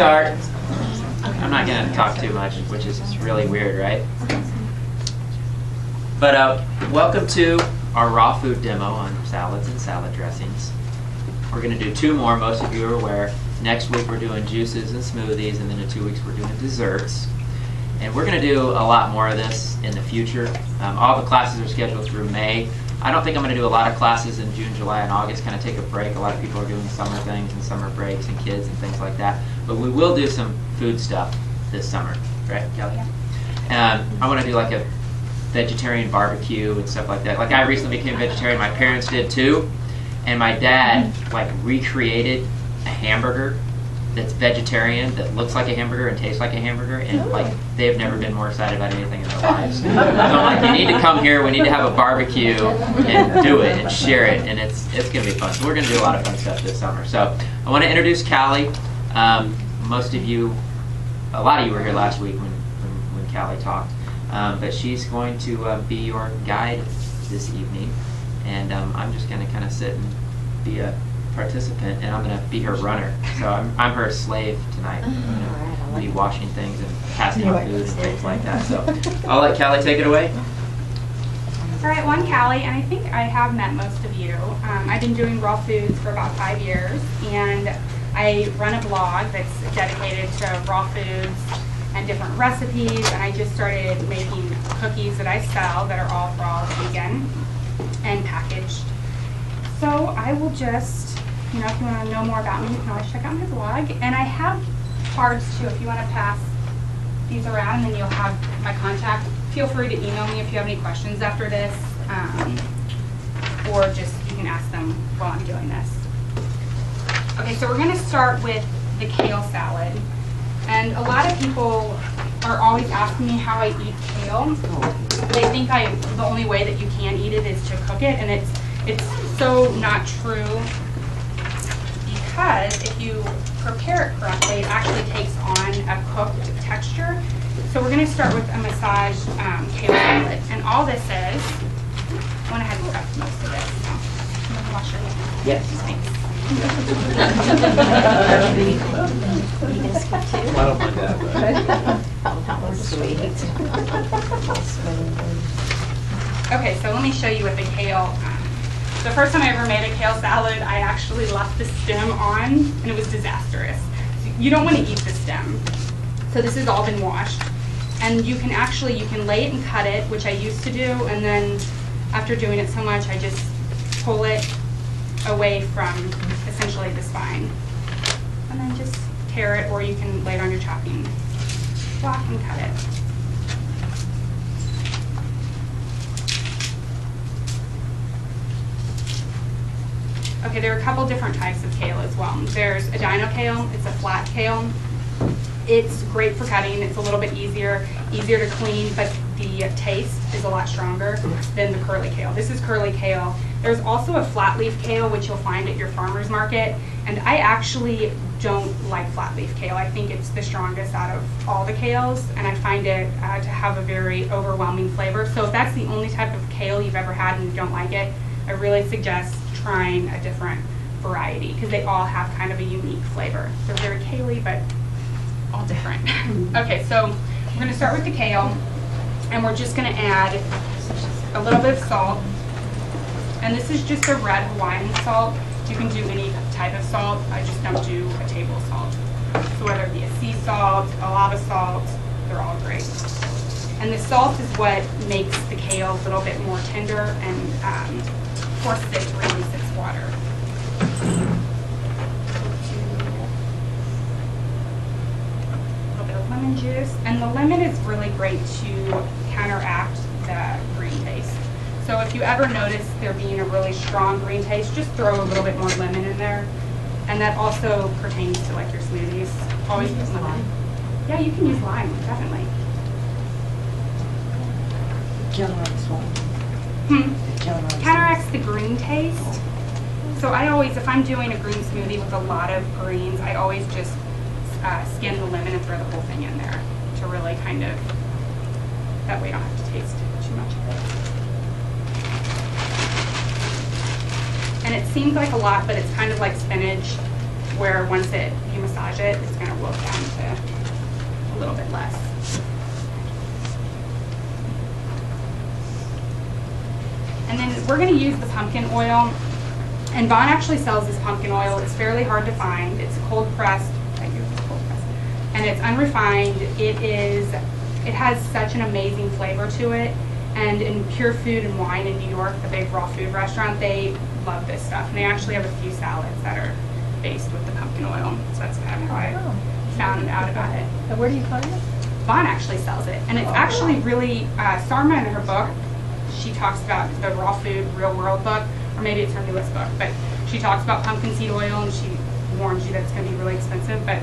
Start. I'm not going to talk too much, which is really weird, right? But welcome to our raw food demo on salads and salad dressings. We're going to do two more. Most of you are aware. Next week we're doing juices and smoothies, and then in 2 weeks we're doing desserts. And we're going to do a lot more of this in the future. All the classes are scheduled through May. I don't think I'm going to do a lot of classes in June, July, and August, kind of take a break. A lot of people are doing summer things and summer breaks and kids and things like that. But we will do some food stuff this summer, right, Kelly? Yeah. I want to do like a vegetarian barbecue and stuff like that. Like I recently became vegetarian. My parents did too. And my dad like recreated a hamburger that's vegetarian, that looks like a hamburger and tastes like a hamburger, and like they've never been more excited about anything in their lives. So I'm like, you need to come here, we need to have a barbecue and do it and share it, and it's going to be fun. So we're going to do a lot of fun stuff this summer. So I want to introduce Callie. Most of you, a lot of you were here last week when Callie talked, but she's going to be your guide this evening, and I'm just going to kind of sit and be a participant, and I'm going to be her runner. So I'm her slave tonight. I'm going to be washing things and passing out food and things like that. So I'll let Callie take it away. All right, well, I'm Callie, and I think I have met most of you. I've been doing raw foods for about 5 years, and I run a blog that's dedicated to raw foods and different recipes, and I just started making cookies that I sell that are all raw, vegan, and packaged. So I will just, if you want to know more about me, you can always check out my blog. And I have cards too, if you want to pass these around, and then you'll have my contact. Feel free to email me if you have any questions after this, or just you can ask them while I'm doing this. Okay, so we're going to start with the kale salad. And a lot of people are always asking me how I eat kale. They think the only way that you can eat it is to cook it, and it's so not true, because if you prepare it correctly, it actually takes on a cooked texture. So we're going to start with a massaged kale salad, and all this is, I went ahead and prepped most of this. So I'm going to wash your hands. Yes. Thanks. I don't mind that. That was sweet. Okay, so let me show you with the kale. The first time I ever made a kale salad, I actually left the stem on, and it was disastrous. You don't want to eat the stem. So this has all been washed. And you can lay it and cut it, which I used to do, and then after doing it so much, I just pull it away from essentially the spine. And then just tear it, or you can lay it on your chopping block and cut it. Okay, there are a couple different types of kale as well. There's a dino kale, it's a flat kale. It's great for cutting, it's a little bit easier to clean, but the taste is a lot stronger than the curly kale. This is curly kale. There's also a flat leaf kale, which you'll find at your farmer's market, and I actually don't like flat leaf kale. I think it's the strongest out of all the kales, and I find it to have a very overwhelming flavor. So if that's the only type of kale you've ever had and you don't like it, I really suggest trying a different variety, because they all have kind of a unique flavor. They're very kale-y, but all different. Okay, so we're going to start with the kale, and we're just going to add a little bit of salt. And this is just a red Hawaiian salt. You can do any type of salt. I just don't do a table salt. So whether it be a sea salt, a lava salt, they're all great. And the salt is what makes the kale a little bit more tender and forces it to release its water. A little bit of lemon juice. And the lemon is really great to counteract the green taste. So if you ever notice there being a really strong green taste, just throw a little bit more lemon in there. And that also pertains to like your smoothies. Always use lemon. Yeah, you can use lime, definitely. Counteracts the green taste. So I always, if I'm doing a green smoothie with a lot of greens, I always just skin the lemon and throw the whole thing in there to really kind of, that way I don't have to taste too much of it. And it seems like a lot, but it's kind of like spinach where once you massage it, it's going to wilt down to a little bit less. And then we're going to use the pumpkin oil. And Vaughn actually sells this pumpkin oil. It's fairly hard to find. It's cold pressed. And it's unrefined. It has such an amazing flavor to it. And in Pure Food and Wine in New York, the big raw food restaurant, they love this stuff. And they actually have a few salads that are based with the pumpkin oil. So that's kind of how I found out about it. And where do you find it? Vaughn actually sells it. And it's actually really, Sarma in her book, she talks about the Raw Food Real World book, or maybe it's her newest book, but she talks about pumpkin seed oil and she warns you that it's going to be really expensive, but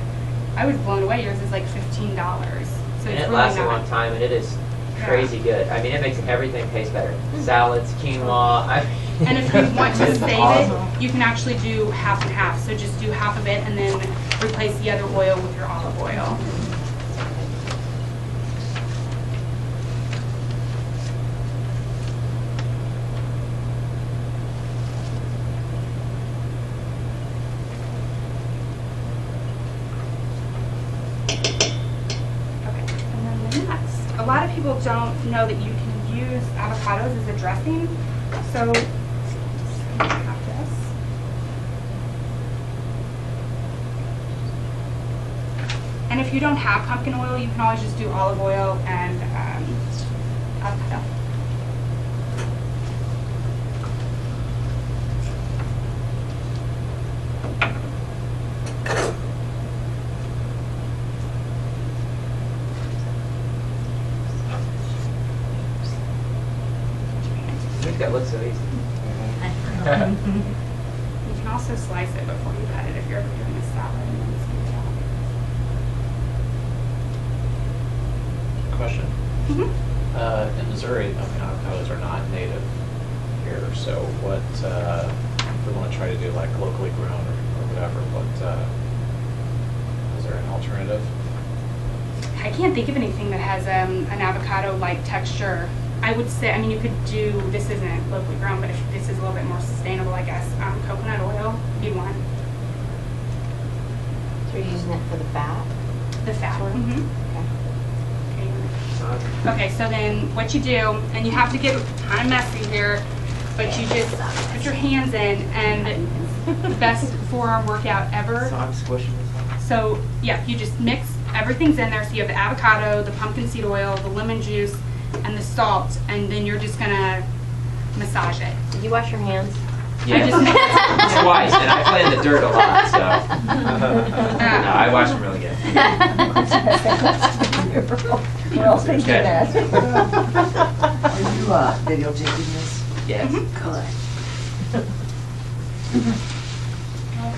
I was blown away. Yours is like $15. So And it's it really lasts a not. long time, and it is crazy good. I mean, it makes everything taste better. Salads, quinoa. And if you want to It's save awesome. it, you can actually do half and half. So just do half of it and then replace the other oil with your olive oil. A lot of people don't know that you can use avocados as a dressing. So I have this. And if you don't have pumpkin oil, you can always just do olive oil and avocado. That looks so easy. You can also slice it before you cut it if you're ever doing a salad and then scoop it out. Question. Mhm. In Missouri, avocados are not native here, so what, if we want to try to do like locally grown or whatever, is there an alternative? I can't think of anything that has an avocado-like texture. I would say, I mean, you could do, this isn't locally grown, but if this is a little bit more sustainable, I guess, coconut oil would be one. So you're using it for the fat? The fat. Sort of. Mhm. Okay. Okay, so then what you do, and you have to get kind of messy here, but you just put your hands in, and the best forearm workout ever. So I'm squishing this on. So, yeah, you just mix, everything's in there. So you have the avocado, the pumpkin seed oil, the lemon juice, and the salt, and then you're just gonna massage it. Did you wash your hands? Yeah, I just- twice, and I play in the dirt a lot, so. No, I wash them really good. We're all thinking Okay. that. Are you videotaping this? Yes.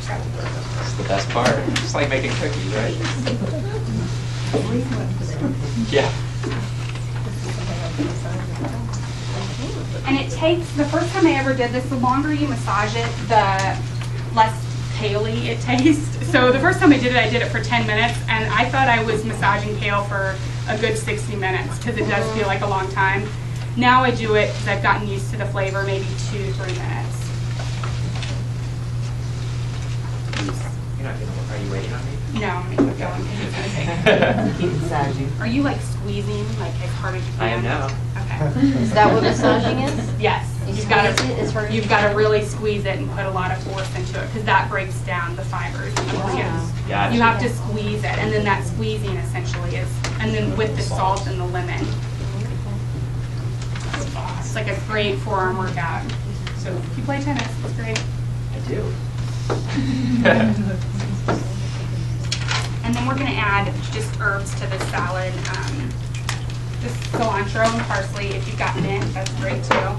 That's the best part. It's like making cookies, right? Yeah. And it takes, the first time I ever did this, the longer you massage it, the less paley it tastes. So the first time I did it for 10 minutes, and I thought I was massaging kale for a good 60 minutes, because it does feel like a long time. Now I do it, because I've gotten used to the flavor, maybe 2 to 3 minutes. You're not gonna, are you waiting on me? No, I'm gonna keep going. Keep massaging. Are you like squeezing, like as hard as you can? I am now. Okay. Is that what massaging is? Yes. You You've got squeeze it as hard to, as you've you got to can? really squeeze it and put a lot of force into it, because that breaks down the fibers. Wow. Gotcha. You have to squeeze it, and then that squeezing essentially is, and then with the salt and the lemon. It's like a great forearm workout. So if you play tennis, it's great. I do. And then we're going to add just herbs to this salad. Just cilantro and parsley. If you've got mint, that's great too.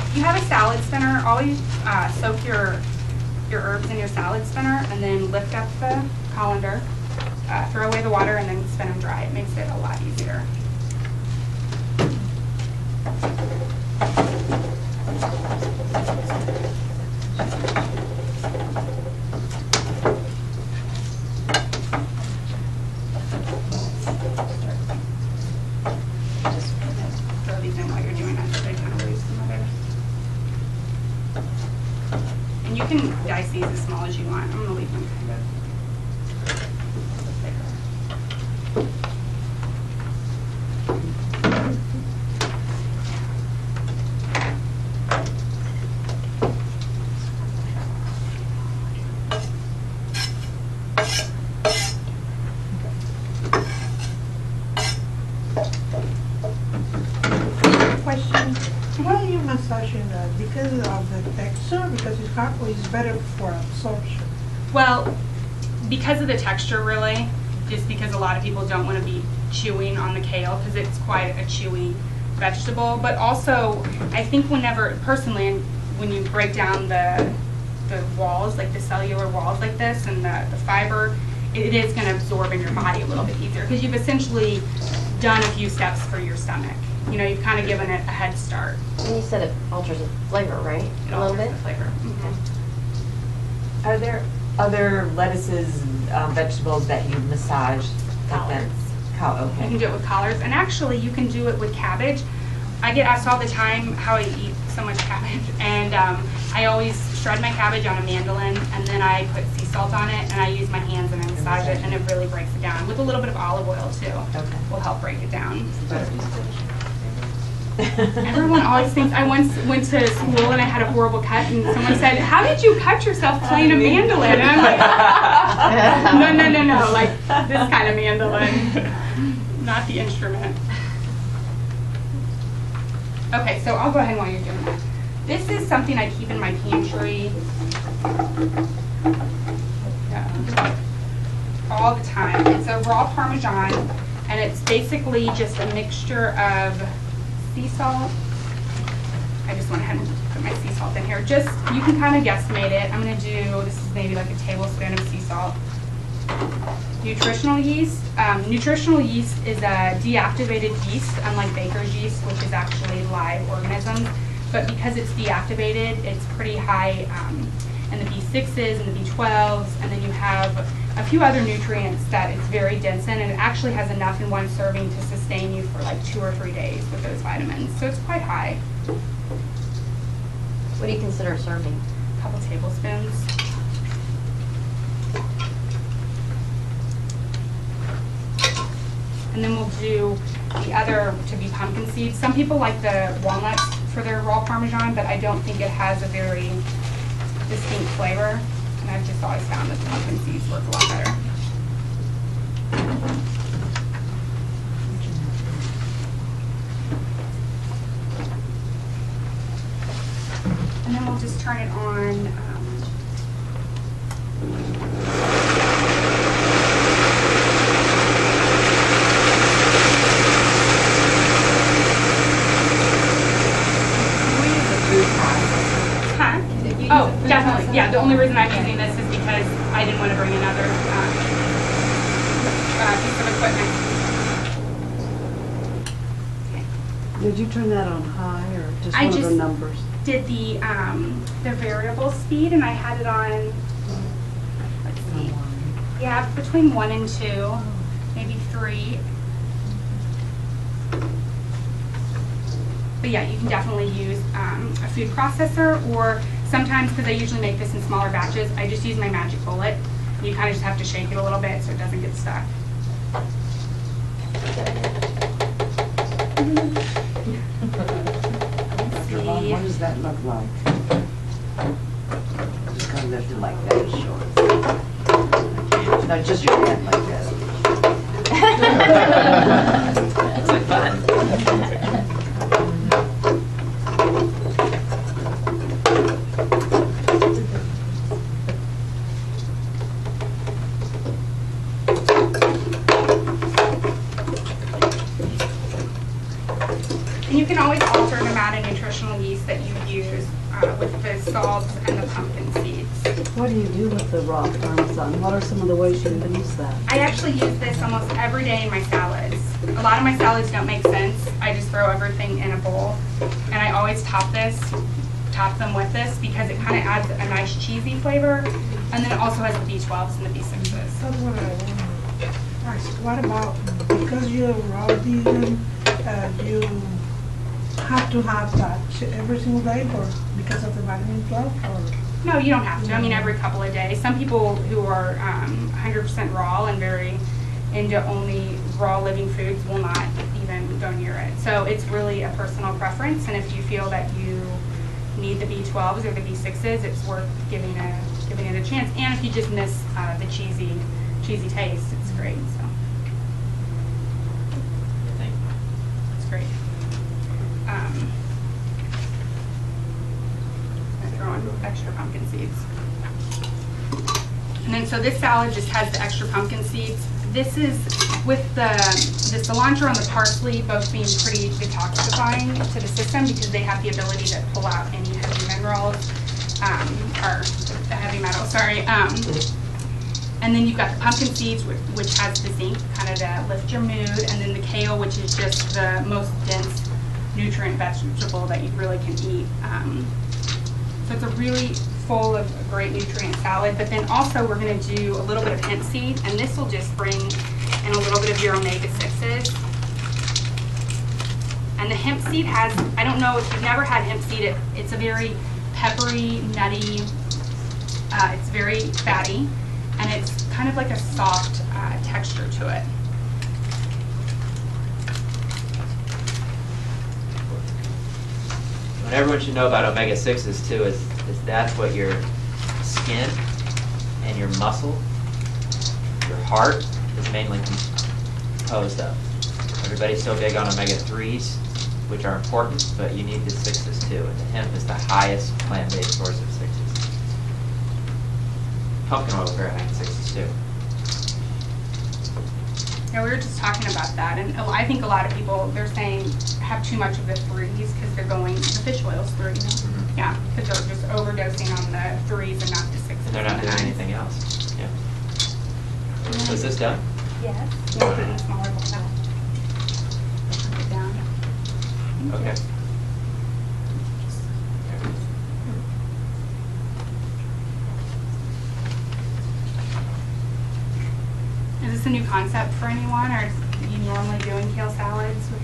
If you have a salad spinner, always soak your herbs in your salad spinner and then lift up the colander, throw away the water, and then spin them dry. It makes it a lot easier. Just throw these in while you're doing it so they kind of lose some of their. And you can dice these as small as you want. I'm gonna leave them kind of. Question, why are you massaging that? Because of the texture? Because it's better for absorption? Well, because of the texture, really, just because a lot of people don't want to be chewing on the kale because it's quite a chewy vegetable. But also, I think personally, when you break down the walls, like the cellular walls like this and the fiber, it is going to absorb in your body a little bit easier because you've essentially done a few steps for your stomach. You know, you've kind of given it a head start. And you said it alters the flavor, right? It A little alters bit? the flavor. Are there other lettuces, vegetables that you massage? Collards. You can Okay. do it with collards, and actually you can do it with cabbage. I get asked all the time how I eat so much cabbage, and I always shred my cabbage on a mandolin, and then I put sea salt on it, and I use my hands and I massage it, and it really breaks it down. With a little bit of olive oil too, Okay. will help break it down. Everyone always thinks, I once went to school and I had a horrible cut, and someone said, "How did you cut yourself playing a mandolin?" And I'm like, no, like this kind of mandolin, not the instrument. Okay, so I'll go ahead while you're doing that. This is something I keep in my pantry all the time. It's a raw Parmesan, and it's basically just a mixture of sea salt. I just went ahead and put my sea salt in here. Just, you can kind of guesstimate it. I'm gonna do, this is maybe like a tablespoon of sea salt. Nutritional yeast. Nutritional yeast is a deactivated yeast, unlike baker's yeast, which is actually live organisms. But because it's deactivated, it's pretty high in the B6s and the B12s, and then you have a few other nutrients that it's very dense in, and it actually has enough in one serving to sustain you for like 2 or 3 days with those vitamins. So it's quite high. What do you consider a serving? A couple tablespoons. And then we'll do the other to be pumpkin seeds. Some people like the walnuts for their raw Parmesan, but I don't think it has a very distinct flavor. And I've just always found that the pumpkin seeds work a lot better. And then we'll just turn it on. Huh? Oh, definitely. Yeah, the only reason I'm using this is because I didn't want to bring another piece of equipment. Did you turn that on high or just I one of the just- numbers? Did the variable speed, and I had it on, let's see, yeah, between 1 and 2, maybe 3. But yeah, you can definitely use a food processor, or sometimes, because I usually make this in smaller batches, I just use my magic bullet. You kind of just have to shake it a little bit so it doesn't get stuck. Dr. Vaughn, what does that look like? Just kind of lift it like that, short. No, just your hand like that. It's like fun. And you can always alter the amount of nutritional yeast that you use with the salts and the pumpkin seeds. What do you do with the raw Parmesan? What are some of the ways you can use that? I actually use this almost every day in my salads. A lot of my salads don't make sense. I just throw everything in a bowl. And I always top them with this because it kind of adds a nice cheesy flavor. And then it also has the B12s and the B6s. That's what I want to ask. What about, because you're raw vegan, you have to have that every single day or because of the vitamin 12 or? No, you don't have to. I mean, every couple of days. Some people who are 100% raw and very into only raw living foods will not even go near it. So it's really a personal preference, and if you feel that you need the B12s or the B6s, it's worth giving it a chance. And if you just miss the cheesy taste, it's great. So it's great. I throw in extra pumpkin seeds. And then so this salad just has the extra pumpkin seeds. This is with the cilantro and the parsley both being pretty detoxifying to the system because they have the ability to pull out any heavy minerals, or the heavy metals, sorry. And then you've got the pumpkin seeds, which has the zinc, kind of to lift your mood, and then the kale, which is just the most dense nutrient vegetable that you really can eat. So it's a really full of great nutrient salad, but then also we're going to do a little bit of hemp seed, and this will just bring in a little bit of your omega-6s. And the hemp seed has, I don't know if you've never had hemp seed, it's a very peppery, nutty, it's very fatty, and it's kind of like a soft texture to it. What everyone should know about omega-6s too is that's what your skin and your muscle, your heart is mainly composed of. Everybody's so big on omega-3s, which are important, but you need the 6s too. And the hemp is the highest plant-based source of 6s. Pumpkin oil is very high in 6s too. Yeah, we were just talking about that, and I think a lot of people, they're saying have too much of the 3s because they're going, the fish oil's 3, Mm-hmm. yeah, because they're just overdosing on the 3s and not the 6s. And they're not and the doing 9s. anything else. Yeah. So is this done? Yes. You want to put it in a smaller bowl now? Put it down. Okay. Is this a new concept for anyone, or are you normally doing kale salads with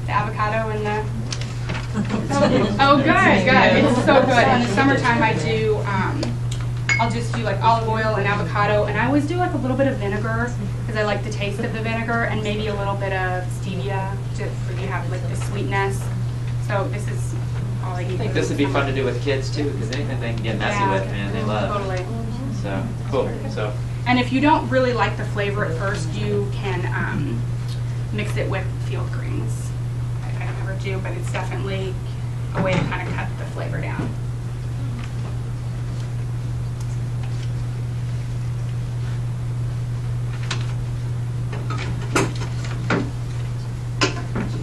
the avocado and the? Oh, good, good. It's so good. In the summertime, I do. I'll just do like olive oil and avocado, and I always do like a little bit of vinegar because I like the taste of the vinegar, and maybe a little bit of stevia to where you have like the sweetness. So this is all I eat. I think this would be fun to do with kids too, because anything they can get messy Yeah. with, man, they love. Totally. So cool. So And if you don't really like the flavor at first, you can mix it with field greens. I never do, but it's definitely a way to kind of cut the flavor down.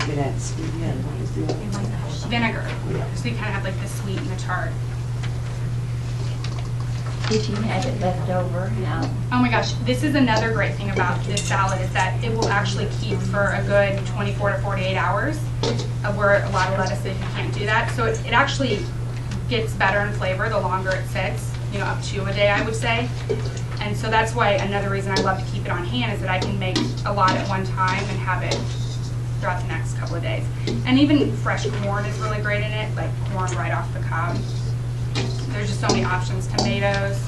Good at stevia and what is the other one? Vinegar, so you kind of have like the sweet and the tart. If you have it left over, Oh my gosh, this is another great thing about this salad is that it will actually keep for a good 24 to 48 hours, where a lot of lettuces you can't do that. So it actually gets better in flavor the longer it sits, you know, up to a day I would say. And so that's why another reason I love to keep it on hand is that I can make a lot at one time and have it throughout the next couple of days. And even fresh corn is really great in it, like corn right off the cob. There's just so many options. Tomatoes.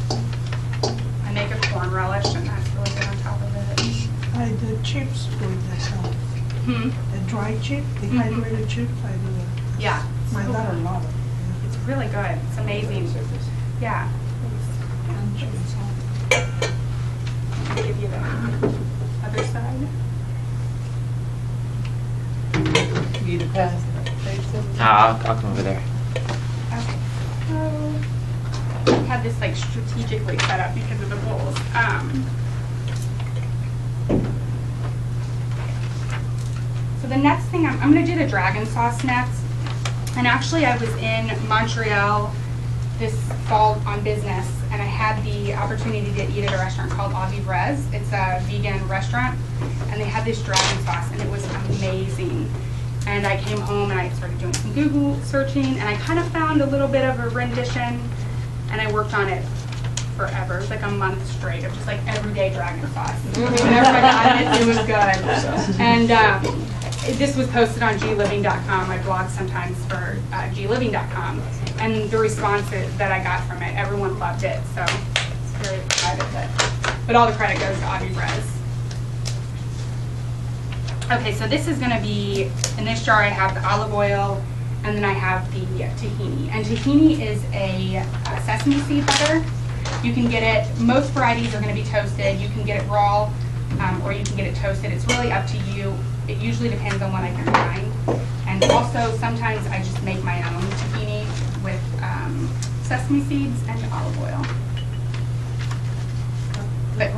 I make a corn relish, and that's really good on top of it. I do chips with the salad. Hmm. The dry chip, dehydrated chips, I do it. Yeah. My daughter loves it. It's really good. It's amazing. Yeah. And chips. I'll give you the other side. You to pass it. I'll come over there. Okay. So I have this like strategically set up because of the bowls. So the next thing I'm going to do the dragon sauce next. And actually I was in Montreal this fall on business, and I had the opportunity to eat at a restaurant called Avivres. It's a vegan restaurant, and they had this dragon sauce, and it was amazing. And I came home and I started doing some Google searching, and I kind of found a little bit of a rendition, and I worked on it forever. It was like a month straight of just like everyday dragon sauce. Whenever I got it, it was good. And this was posted on gliving.com. I blog sometimes for gliving.com, and the response that I got from it, everyone loved it. So it's very excited but all the credit goes to Avi Rez. Okay, so this is going to be, in this jar I have the olive oil, and then I have the tahini. And tahini is a sesame seed butter. You can get it, most varieties are going to be toasted. You can get it raw, or you can get it toasted. It's really up to you. It usually depends on what I can find. And also, sometimes I just make my own tahini with sesame seeds and olive oil. But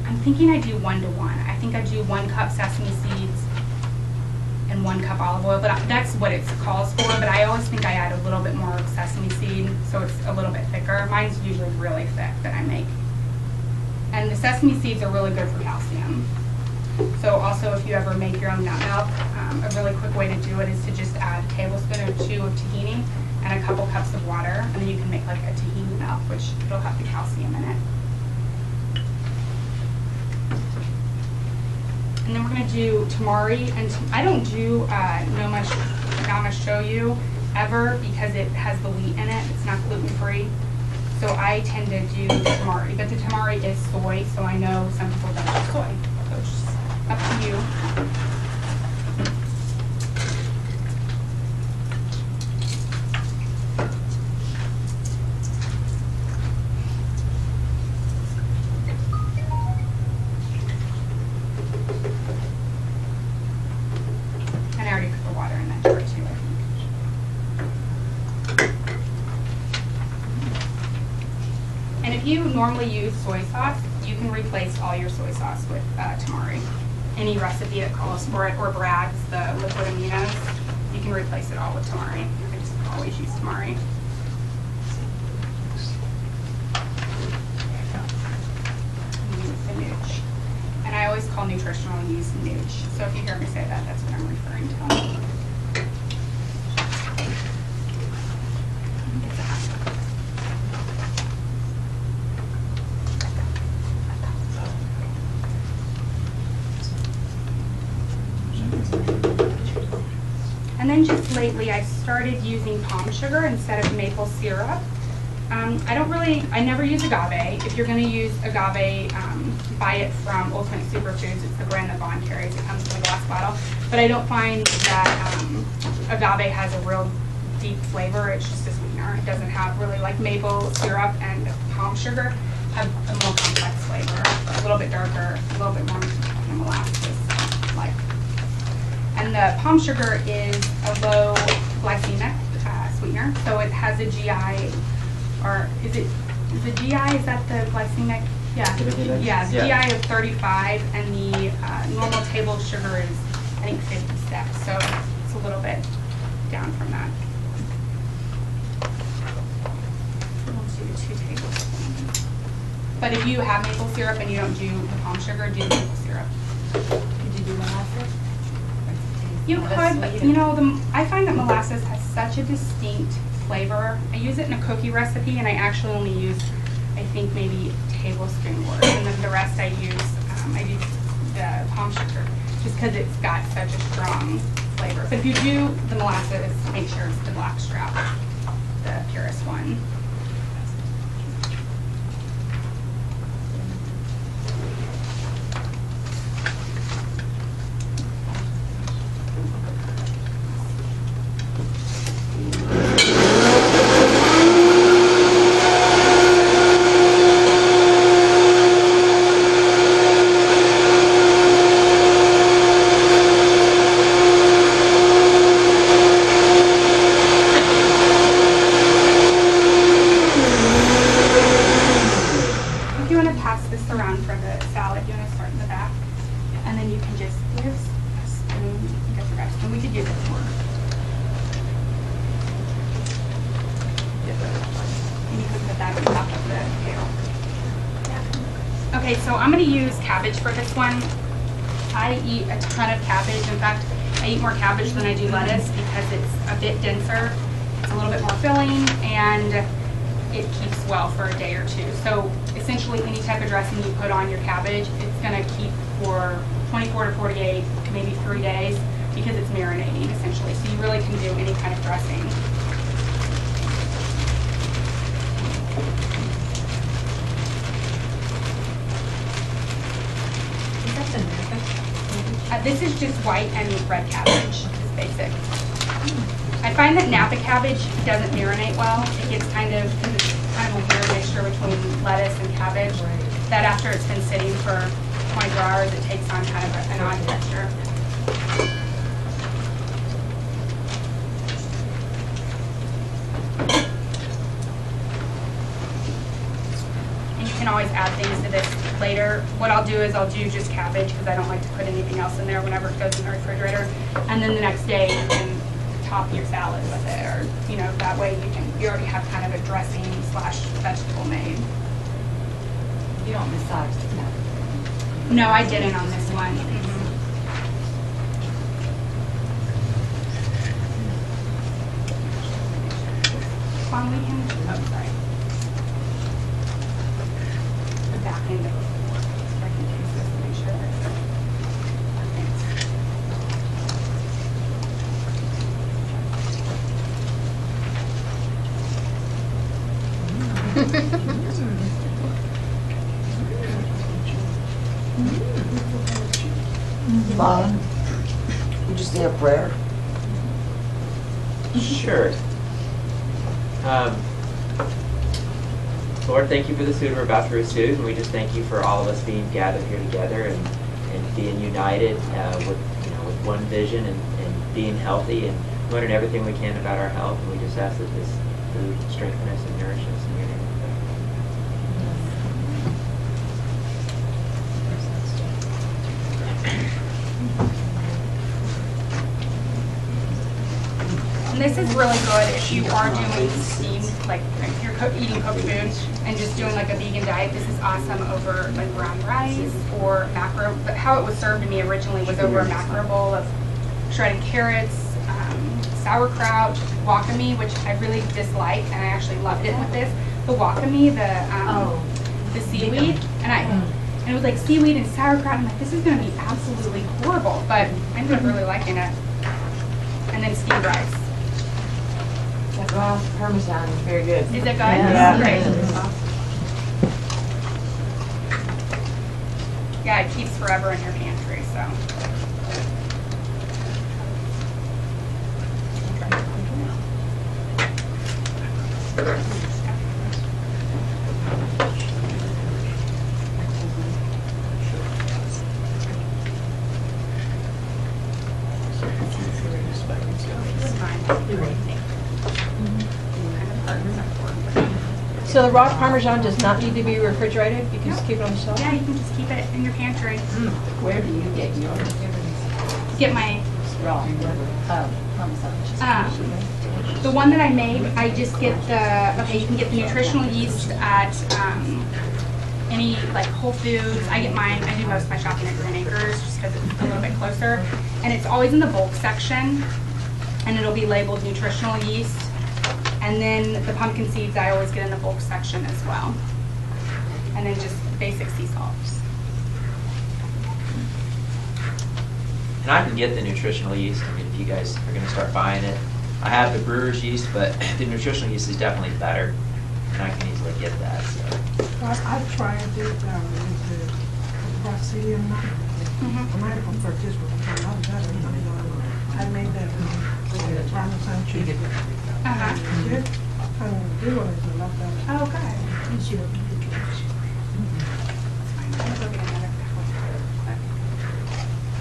I'm thinking I do 1 to 1. I think I do 1 cup sesame seeds and 1 cup olive oil, but that's what it calls for. But I always think I add a little bit more sesame seed, so it's a little bit thicker. Mine's usually really thick that I make. And the sesame seeds are really good for calcium. So also, if you ever make your own nut milk, a really quick way to do it is to just add a tablespoon or 2 of tahini and a couple cups of water, and then you can make like a tahini milk, which it'll have the calcium in it. And then we're going to do tamari, and I don't do nama shoyu ever because it has the wheat in it. It's not gluten-free. So I tend to do the tamari, but the tamari is soy, so I know some people don't like soy. So it's just up to you. And I already put the water in that jar too, I think. And if you normally use soy sauce, you can replace all your soy sauce with tamari. Any recipe that calls for it, or Bragg's, the liquid aminos, you can replace it all with tamari. I just always use tamari. And nooch. And I always call nutritional yeast nooch. So if you hear me say that, that's what I'm referring to. And then just lately, I started using palm sugar instead of maple syrup. I never use agave. If you're going to use agave, buy it from Ultimate Superfoods. It's the brand that Vaughn carries. It comes in a glass bottle. But I don't find that agave has a real deep flavor. It's just a sweetener. It doesn't have really, like maple syrup and palm sugar have a more complex flavor, a little bit darker, a little bit more molasses-like. And the palm sugar is a low glycemic sweetener, so it has a GI, or is it GI? Is that the glycemic? Yeah, yeah, GI of 35, and the normal table sugar is, I think, 56, so it's a little bit down from that. Let's do 2 tablespoons. But if you have maple syrup and you don't do the palm sugar, do maple syrup. Could you do molasses? You could, but you know, I find that molasses has such a distinct flavor. I use it in a cookie recipe, and I actually only use, I think, maybe a tablespoon worth, and then the rest I use the palm sugar, just because it's got such a strong flavor. But if you do the molasses, make sure it's the blackstrap, the purest one. Okay, so I'm going to use cabbage for this one. I eat a ton of cabbage. In fact, I eat more cabbage than I do lettuce because it's a bit denser. It's a little bit more filling, and it keeps well for a day or two. So essentially, any type of dressing you put on your cabbage, it's gonna keep for 24 to 48, maybe 3 days, because it's marinating essentially. So you really can do any kind of dressing. This is just white and red cabbage. It's basic. I find that Napa cabbage doesn't marinate well. It gets kind of a weird mixture between lettuce and cabbage. That after it's been sitting for 24 hours, it takes on kind of an odd texture. And you can always add things to this later. What I'll do is I'll do just cabbage because I don't like to put anything else in there whenever it goes in the refrigerator. And then the next day you can top your salad with it, or that way you already have kind of a dressing slash vegetable made. You don't massage the cabbage. No, I didn't on this one. Quan, we can, oh, sorry. The back end of it. So I can use this to make sure that Mom, would you say a prayer? Sure. Lord, thank you for this food we're about to receive, and we just thank you for all of us being gathered here together and being united with one vision and being healthy and learning everything we can about our health. And we just ask that this food strengthen us and nourish us in your name. And this is really good if you are doing steamed, like if you're eating cooked food and just doing like a vegan diet. This is awesome over like brown rice or macro. But how it was served to me originally was over a macro bowl of shredded carrots, sauerkraut, wakame, which I really dislike, and I actually loved it with this. The wakame, the seaweed, and it was like seaweed and sauerkraut. I'm like, this is going to be absolutely horrible, but I ended up really liking it. And then steamed rice. Well, Parmesan is very good. Is it good? Yeah. Great. Yeah, it keeps forever in your pantry, so. It's fine. So the raw Parmesan does not need to be refrigerated? You can just keep it on the shelf? Yeah, you can just keep it in your pantry. Where do you get yours? Get my, Raw. Parmesan. the one that I made, I just get okay, you can get the nutritional yeast at any like Whole Foods. I get mine, I do most of my shopping at Green Acres just because it's a little bit closer. And it's always in the bulk section, and it'll be labeled nutritional yeast. And then the pumpkin seeds I always get in the bulk section as well. And then just basic sea salts. And I can get the nutritional yeast. I mean, if you guys are going to start buying it, I have the brewer's yeast, but the nutritional yeast is definitely better, and I can easily get that. So. I tried it with the Brazilian tomato for this one. I love that. I made that with the Parmesan cheese. Uh-huh. Yeah, and this one is a lot better. Oh, good.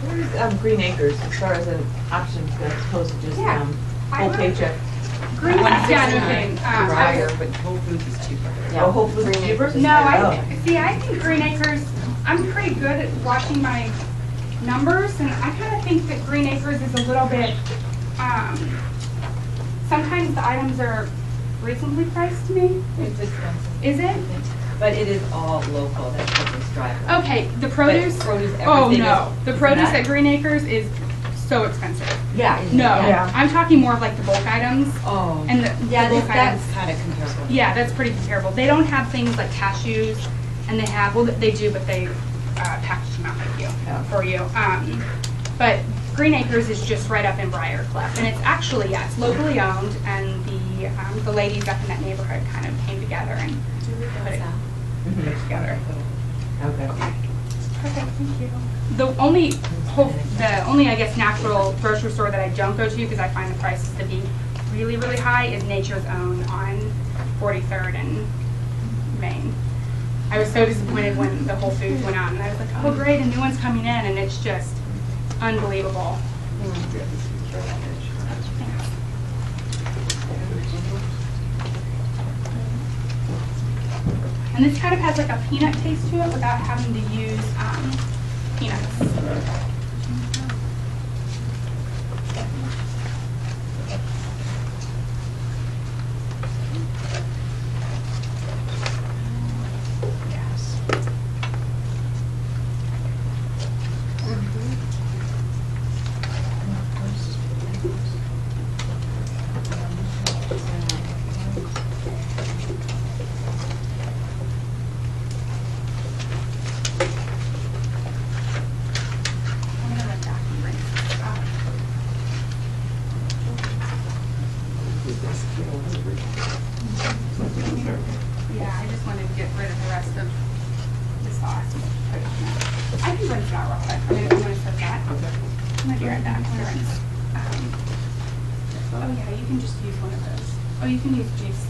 Where is Green Acres as far as an option as opposed to just Yeah. whole paycheck? Green, yeah, no kidding. But Whole Foods is cheaper. Oh, Whole Foods cheaper? No, I think Green Acres, I'm pretty good at watching my numbers, and I kind of think that Green Acres is a little bit, sometimes the items are reasonably priced to me. It's expensive. Is it? But it is all local, that's what this drive. Okay, the produce. But produce, Oh everything no, is the produce not- at Green Acres is so expensive. Yeah. isn't it? No, Yeah. I'm talking more of like the bulk items. Oh. And Yeah, the bulk items. that's kind of comparable. Yeah, that's pretty comparable. They don't have things like cashews, and they have, well, they do, but they package them out for you. But Green Acres is just right up in Briarcliff, and it's actually, yeah, it's locally owned, and the ladies up in that neighborhood kind of came together and put it together. Okay. Perfect, thank you. The only, I guess, natural grocery store that I don't go to because I find the prices to be really, really high is Nature's Own on 43rd and Main. I was so disappointed when the Whole Foods went out, and I was like, oh great, a new one's coming in, and it's just unbelievable. And this kind of has like a peanut taste to it without having to use peanuts. I'm gonna let Jackie bring this up. Yeah, I just wanted to get rid of the rest of the sauce. I can rinse it out real quick. I'm gonna set that. I'm gonna be right back. I'm gonna rinse. Oh yeah, you can just use one of those. Oh, you can use juice.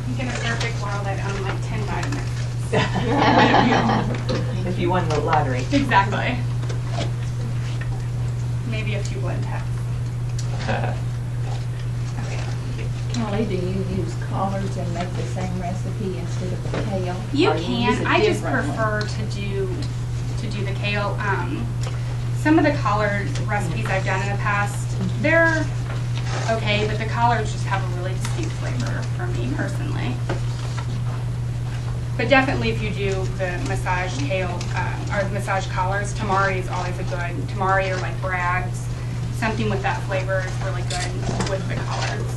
You get a perfect world at like 10 vitamins. If you won the lottery. Exactly. Maybe a few blood tests. Molly, do you use collards and make the same recipe instead of the kale? You Or use can. a I just different one? prefer to do the kale. Some of the collard recipes I've done in the past, they're okay, but the collards just have a really distinct flavor for me personally. But definitely, if you do the massaged kale or the massaged collards, tamari is always a good tamari or like Bragg's. Something with that flavor is really good with the collards.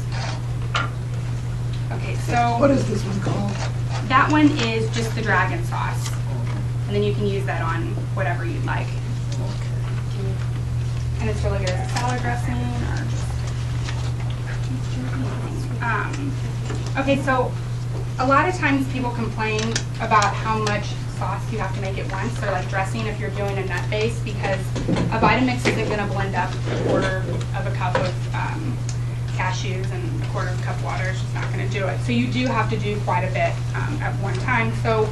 Okay, so What is this one called? that one is just the dragon sauce. And then you can use that on whatever you'd like. And it's really good as a salad dressing or just... okay, so a lot of times people complain about how much sauce you have to make at once, or like dressing if you're doing a nut base, because a Vitamix isn't going to blend up a quarter of a cup of cashews and a quarter of a cup of water. It's just not going to do it. So you do have to do quite a bit at one time. So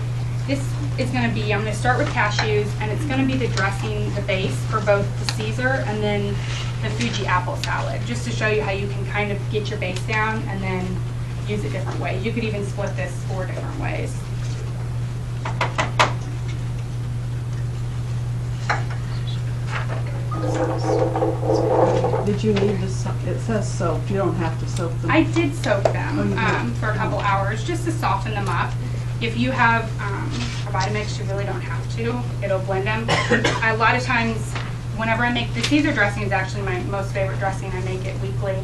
this is going to be, I'm going to start with cashews, and it's going to be the dressing, the base for both the Caesar and then the Fuji apple salad, just to show you how you can kind of get your base down and then use it different ways. You could even split this 4 different ways. Did you need to, it says soap, you don't have to soak them. I did soak them Oh, you did? for a couple hours just to soften them up. If you have a Vitamix, you really don't have to. It'll blend them. A lot of times, whenever I make the Caesar dressing, is actually my most favorite dressing. I make it weekly,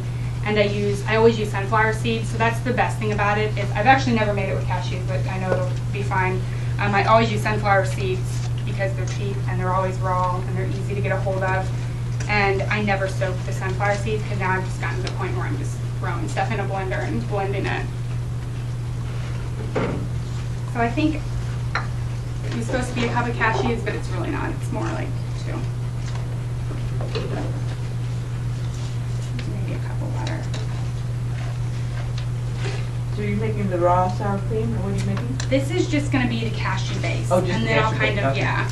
and I always use sunflower seeds. So that's the best thing about it. I've actually never made it with cashews, but I know it'll be fine. I always use sunflower seeds because they're cheap and they're always raw and they're easy to get a hold of. And I never soak the sunflower seeds because now I've just gotten to the point where I'm just throwing stuff in a blender and blending it. So I think it's supposed to be a cup of cashews, but it's really not. It's more like 2. Maybe a cup of water. So you're making the raw sour cream, or what are you making? This is just going to be the cashew base. Oh, just and the then I'll cashew kind base, of, okay. yeah.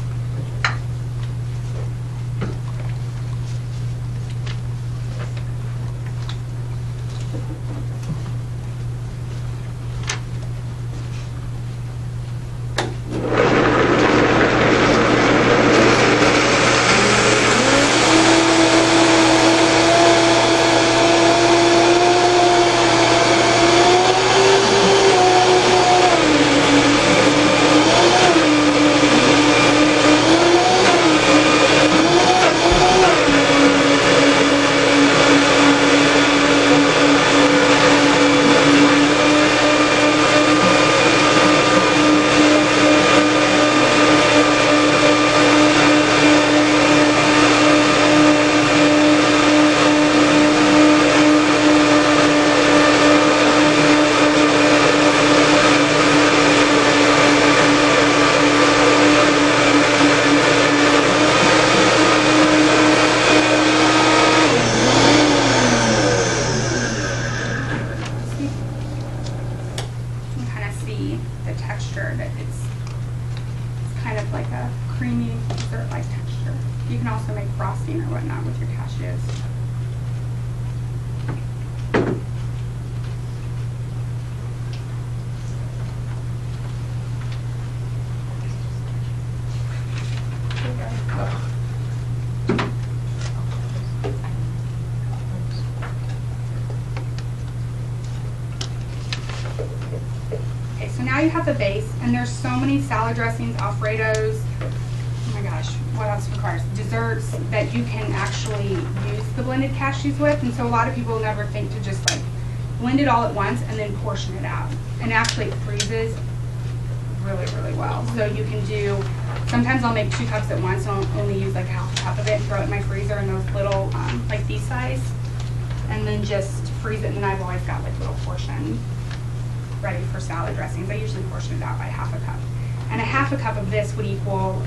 Frosting or whatnot with your cashews. Okay, so now you have the base, and there's so many salad dressings, Alfredos, oh my gosh, what else requires? Desserts that you can actually use the blended cashews with, and so a lot of people never think to just like blend it all at once and then portion it out. And actually it freezes really, really well. So you can do, sometimes I'll make 2 cups at once and I'll only use like half a cup of it and throw it in my freezer in those little, like these size, and then just freeze it, and then I've always got like little portions ready for salad dressings. I usually portion it out by half a cup. And a half a cup of this would equal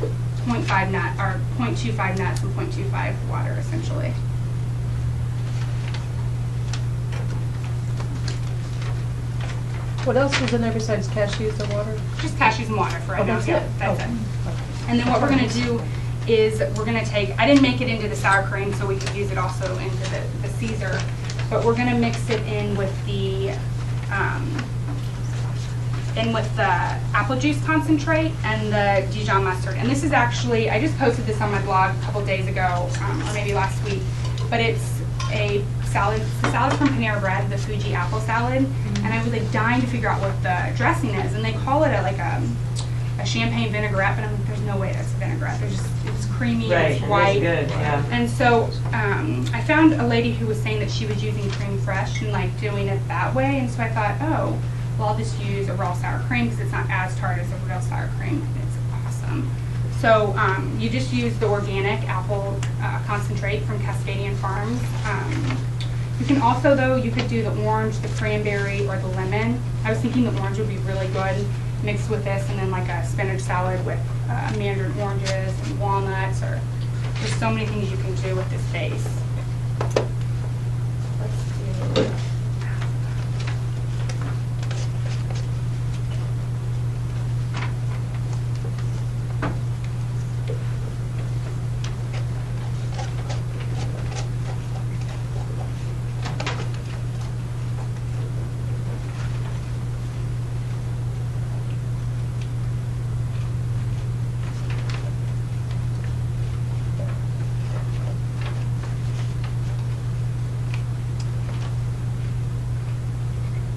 0.5 nut, or 0.25 nuts and 0.25 water, essentially. What else is in there besides cashews and water? Just cashews and water for right Oh, now. that's Yeah, it? that's Oh. it. And then what we're gonna do is we're gonna take, I didn't make it into the sour cream so we could use it also into the Caesar, but we're gonna mix it in with the apple juice concentrate and the Dijon mustard. And this is actually, I just posted this on my blog a couple days ago, or maybe last week, but it's a salad from Panera Bread, the Fuji apple salad. And I was like dying to figure out what the dressing is, and they call it a champagne vinaigrette, but I'm like, there's no way that's a vinaigrette. It's creamy, Right, it's it is white. good, yeah. And so I found a lady who was saying that she was using creme fraiche and like doing it that way, and so I thought, oh, well, I'll just use a raw sour cream because it's not as tart as a real sour cream. It's awesome. So you just use the organic apple concentrate from Cascadian Farms. You can also, though, you could do the orange, the cranberry, or the lemon. I was thinking the orange would be really good mixed with this, and then like a spinach salad with mandarin oranges and walnuts, or there's so many things you can do with this base. Let's do.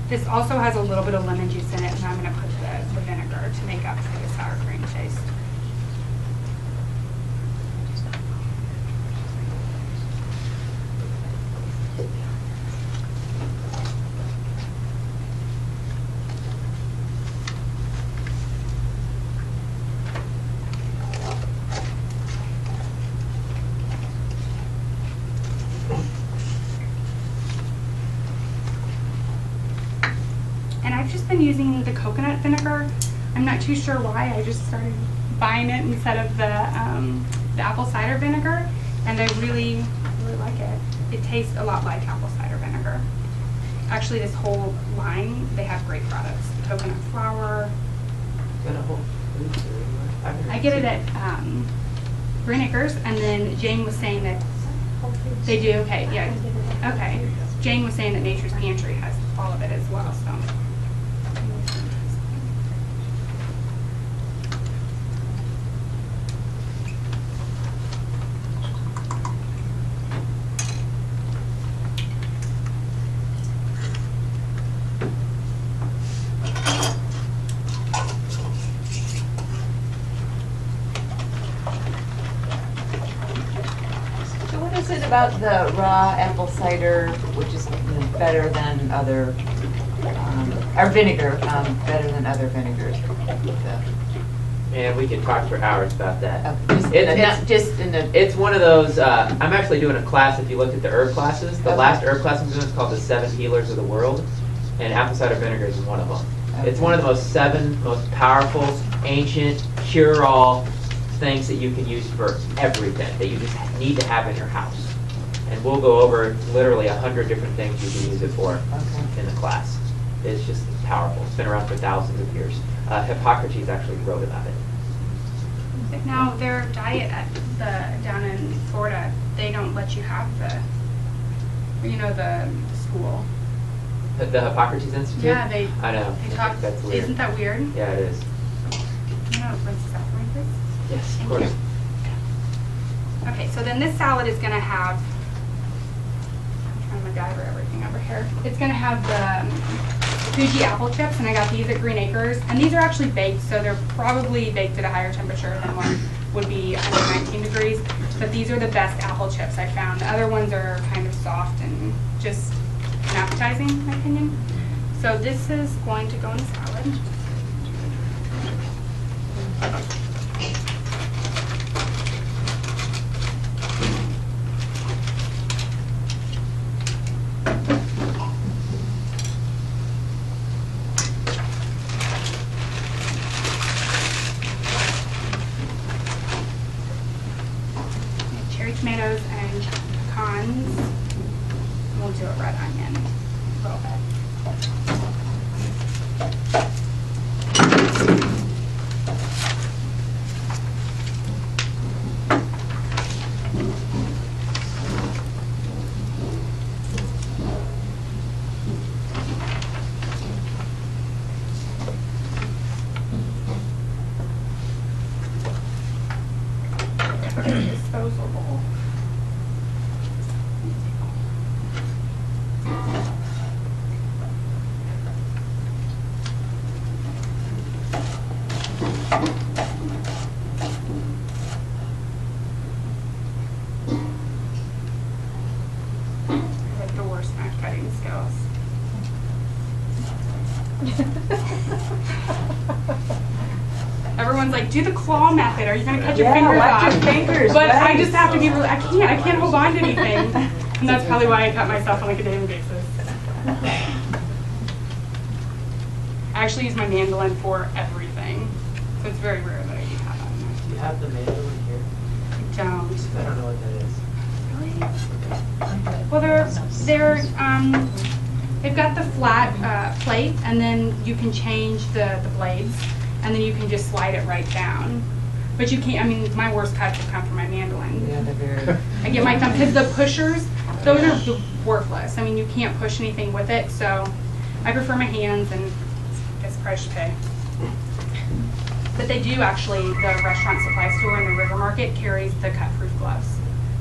This also has a little bit of lemon juice in it, and I'm going to put the vinegar to make up for the sour cream taste. I've just been using the coconut vinegar. I'm not too sure why. I just started buying it instead of the apple cider vinegar, and I really, really like it. It tastes a lot like apple cider vinegar. Actually, this whole line, they have great products. Coconut flour. I get it at Green Acres, and then Jane was saying that they do. Okay, yeah. Okay. Jane was saying that Nature's Pantry has all of it as well. So. What is it about the raw apple cider, which is better than other, or vinegar, better than other vinegars? And we can talk for hours about that. It's It's one of those, I'm actually doing a class, if you looked at the herb classes, the last herb class I'm doing is called the 7 Healers of the World, and apple cider vinegar is one of them. It's one of the seven most powerful, ancient, cure-all things that you can use for everything, that you just need to have in your house. And we'll go over literally 100 different things you can use it for in the class. It's just powerful. It's been around for thousands of years. Hippocrates actually wrote about it. Now, their diet at down in Florida, they don't let you have the school. The Hippocrates Institute? Yeah, I know. They talk. That's weird. Isn't that weird? Yeah, it is. You know, Princess Catherine, please? Yes, of Thank course. you. Okay, so then this salad is going to have, I'm trying to MacGyver everything over here. It's going to have the Fuji apple chips, and I got these at Green Acres. And these are actually baked, so they're probably baked at a higher temperature than one would be under 19 degrees. But these are the best apple chips I found. The other ones are kind of soft and just appetizing, in my opinion. So this is going to go in the salad. Cherry tomatoes and pecans. We'll do a red onion a little bit. Disposable. I have the worst knife cutting skills. Everyone's like, do the claw method. Are you going to cut your fingers watch off? your fingers. But I right. just have to be really, I can't hold on to anything. And that's probably why I cut myself on like a daily basis. I actually use my mandolin for everything. So it's very rare that I do have that. Do you have the mandolin here? I don't. I don't know what that is. Well, they've got the flat plate, and then you can change the blades, and then you can just slide it right down. But you can't, I mean, my worst cuts have come from my mandolin. Yeah, they're very. I get my thumb, because the pushers, those are worthless. I mean, you can't push anything with it, so I prefer my hands, and it's price to pay. But they do actually, the restaurant supply store in the River Market carries the cut-proof gloves,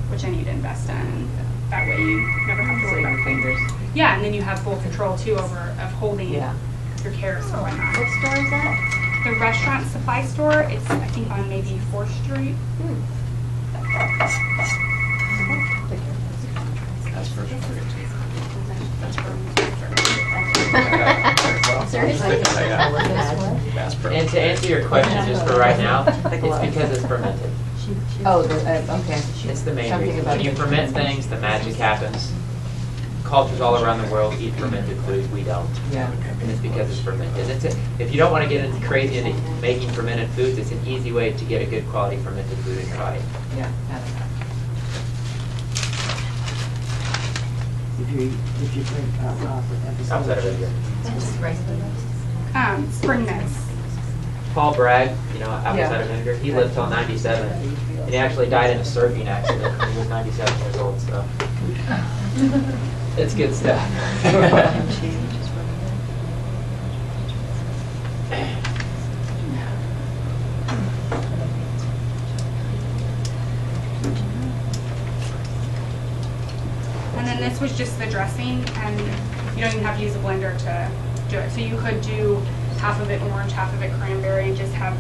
which I need to invest in. That way you never have to worry about fingers. Yeah, and then you have full control too of holding your carrots and whatnot. What store is that? The restaurant supply store, it's I think on maybe 4th Street. That's for sure. Seriously? And to answer your question, just for right now, it's because it's fermented. Oh, okay. It's the main Something reason. about When you it. ferment things, the magic happens. cultures all around the world eat fermented foods. We don't. Yeah. And it's because it's fermented. If you don't want to get into crazy into making fermented foods, it's an easy way to get a good quality fermented food in your body. Yeah. If you drink raw with episode. Outside of it here. Spring mix. Paul Bragg, apple Yeah. cider vinegar, he lived till 97. And he actually died in a surfing accident when he was 97 years old, so. It's good stuff. And then this was just the dressing, and you don't even have to use a blender to do it. So you could do half of it orange, half of it cranberry, and just have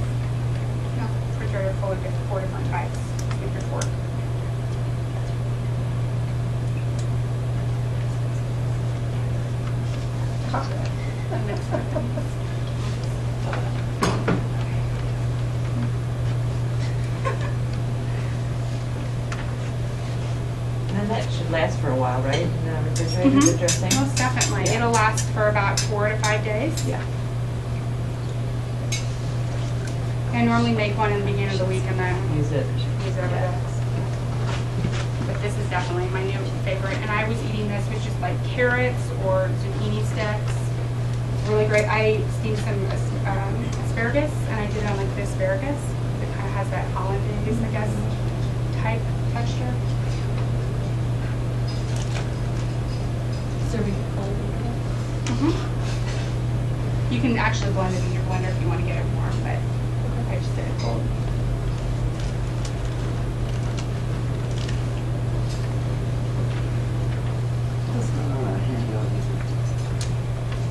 refrigerator full of 4 different types with your fork. And mix it. And that should last for a while, right? In the refrigerator, the dressing? Most definitely. Yeah. It'll last for about 4 to 5 days. Yeah. I normally make one in the beginning of the week and then Use it. use it over Yeah. the. But this is definitely my new favorite. And I was eating this with just like carrots or zucchini sticks. It's really great. I steamed some asparagus, and I did it on like the asparagus. It kind of has that hollandaise, I guess, type texture. Serving it cold. You can actually blend it in your blender if you want to get it warm, but I just did it cold.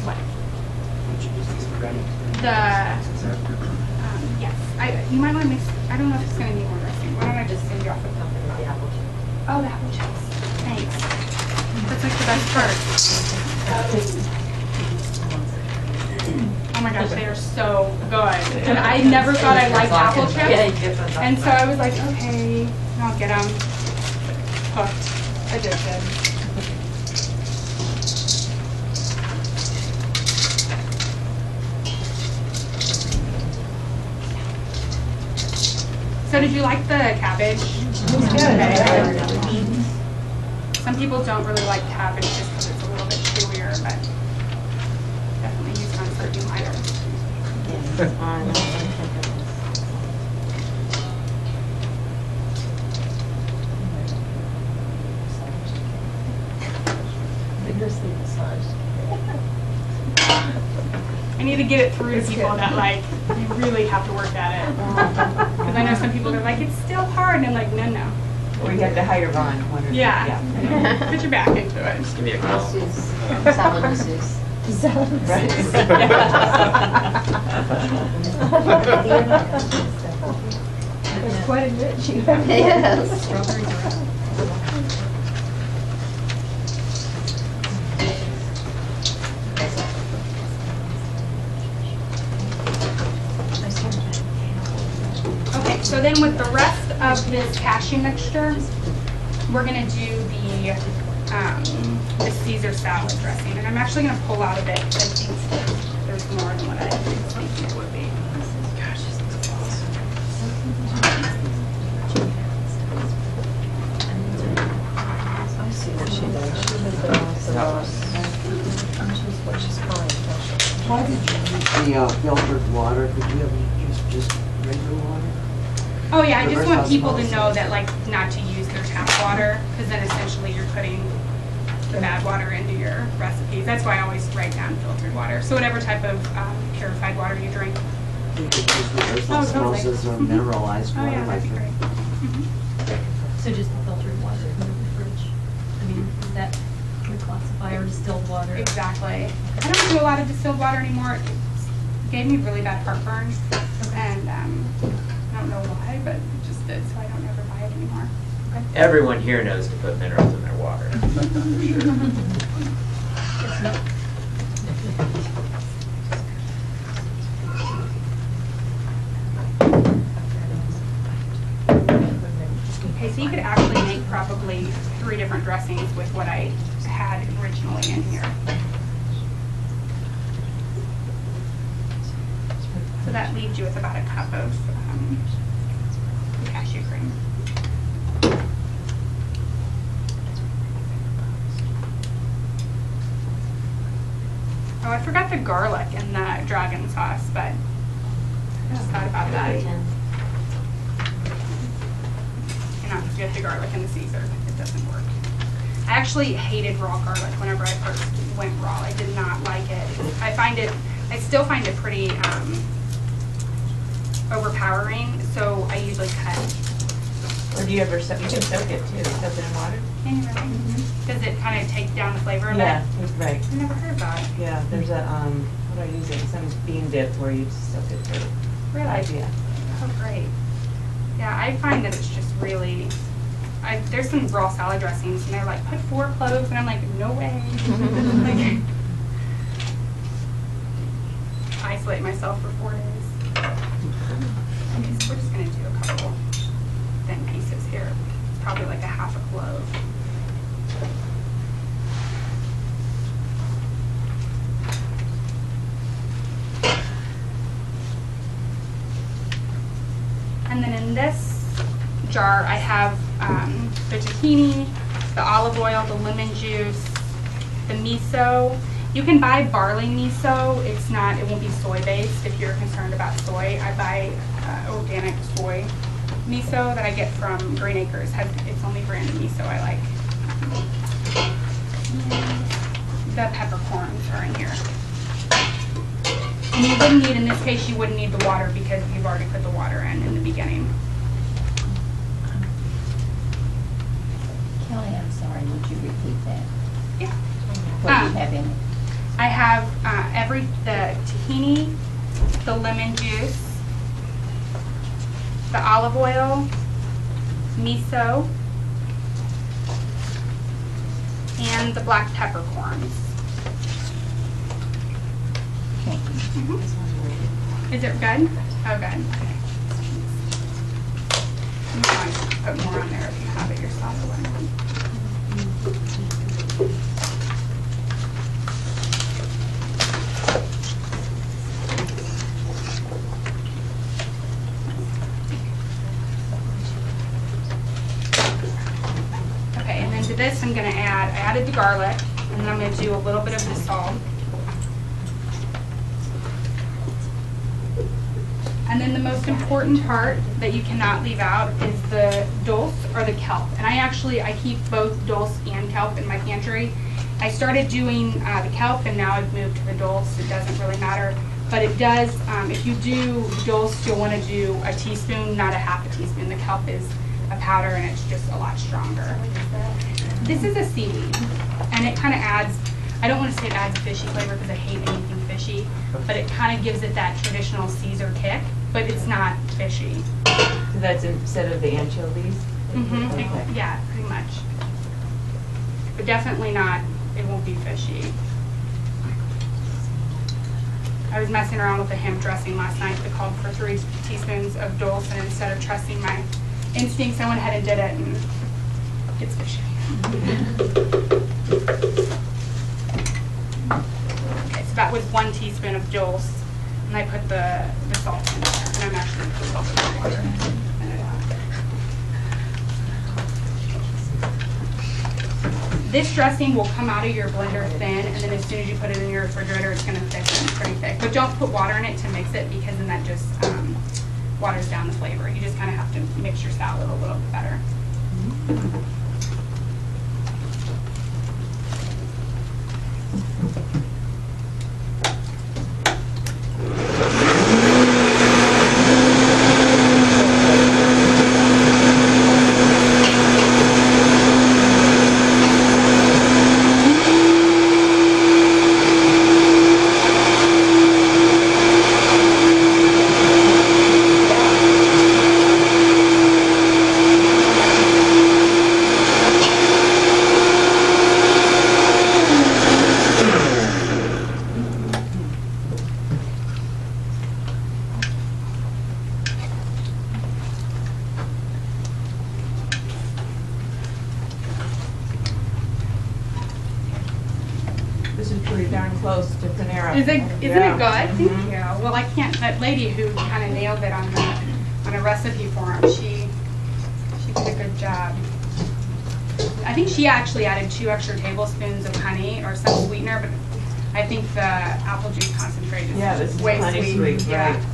What? Yes. You might want to mix. I don't know if it's going to need more dressing. Why don't I just send you off a company with the apple chips? Oh, the apple chips. Thanks. That's like the best part. Oh my gosh, they are so good. And I never thought I liked apple chips. And so I was like, okay, I'll get them. Hooked. Addicted. So did you like the cabbage? Okay. Some people don't really like cabbage just because it's a little bit chewier, but definitely use it on certain items. I need to get it through to people that like, you really have to work at it. Because I know some people are like, it's still hard, and I'm like, no, no. Or you have to hire Ron. one or- Yeah. Put your back into it. Just give me a call. Salad masseuse. It's quite a bit. Yes. Okay, so then with the rest of this cashew mixture, we're gonna do the Caesar salad dressing. And I'm actually gonna pull out a bit because I think there's more than what I think it would be. I see what she does. She does the Ross. What she's calling. Why did you use the filtered water? Could you have used just regular water? Oh yeah, I just want Reverse people to osmosis. know that like not to use their tap water, because then essentially you're putting the bad water into your recipes. That's why I always write down filtered water. So whatever type of purified water you drink. You could use reverse Oh, totally. osmosis or mineralized Oh water. yeah, that'd be like great. So just the filtered water in the fridge? I mean, is that your classifier distilled water? Exactly. I don't do a lot of distilled water anymore. It gave me really bad heartburn, and I don't know why, but it just did, so I don't ever buy it anymore. Okay. Everyone here knows to put minerals in their water. Okay, so you could actually make probably 3 different dressings with what I had originally in here. So that leaves you with about a cup of cashew cream. Oh, I forgot the garlic and the dragon sauce, but I just thought about that. Cannot get the garlic and the Caesar. It doesn't work. I actually hated raw garlic whenever I first went raw. I did not like it. I still find it pretty overpowering, so I usually cut. Or do you ever soak, you can soak it too, soak it in water? Can you really? Does it kind of take down the flavor of it? Yeah, right. I never heard of that. Yeah, there's a, what do I use it, some bean dip where you soak it through. Really? Yeah. Oh, great. Yeah, I find that it's just really, there's some raw salad dressings and they're like, put 4 cloves, and I'm like, no way. Like, isolate myself for 4 days. Okay, so we're just gonna do a couple thin pieces here. It's probably like a half a clove. And then in this jar, I have the tahini, the olive oil, the lemon juice, the miso. You can buy barley miso. It won't be soy-based if you're concerned about soy. I buy organic soy miso that I get from Green Acres. It's only branded miso I like. The peppercorns are in here. And you wouldn't need, in this case, you wouldn't need the water because you've already put the water in the beginning. Kelly, I'm sorry, would you repeat that? Yeah. What do you have in it? I have the tahini, the lemon juice, the olive oil, miso, and the black peppercorns. Thank you. Is it good? Oh, good. Okay. You might put more on there if you have it yourself. Okay, and then to this I'm going to I added the garlic, and then I'm going to do a little bit of the salt. And then the most important part that you cannot leave out is the dulse or the kelp. And I keep both dulse and kelp in my pantry. I started doing the kelp, and now I've moved to the dulse. It doesn't really matter. But it does, if you do dulse, you'll want to do a teaspoon, not a half a teaspoon. The kelp is a powder, and it's just a lot stronger. This is a seaweed, and it kind of adds, I don't want to say it adds a fishy flavor because I hate anything fishy, but it kind of gives it that traditional Caesar kick, but it's not fishy. So that's instead of the anchovies? Mm-hmm. Okay. Yeah, pretty much. But definitely not, it won't be fishy. I was messing around with the hemp dressing last night that called for 3 teaspoons of dulse, and instead of trusting my instincts, I went ahead and did it, and it's fishy. Okay, so that was 1 teaspoon of dulse, and I put the salt in there, and I'm actually going to put salt in the water. This dressing will come out of your blender thin, and then as soon as you put it in your refrigerator, it's going to thicken pretty thick. But don't put water in it to mix it, because then that just waters down the flavor. You just kind of have to mix your salad a little bit better. This is pretty darn close to Panera. Isn't it good? Yeah. Thank you. Well, I can't, that lady who kind of nailed it on a recipe form, she did a good job. I think she actually added 2 extra tablespoons of honey or some sweetener, but I think the apple juice concentrate is Yeah, this is way honey sweet. sweet, Yeah. right.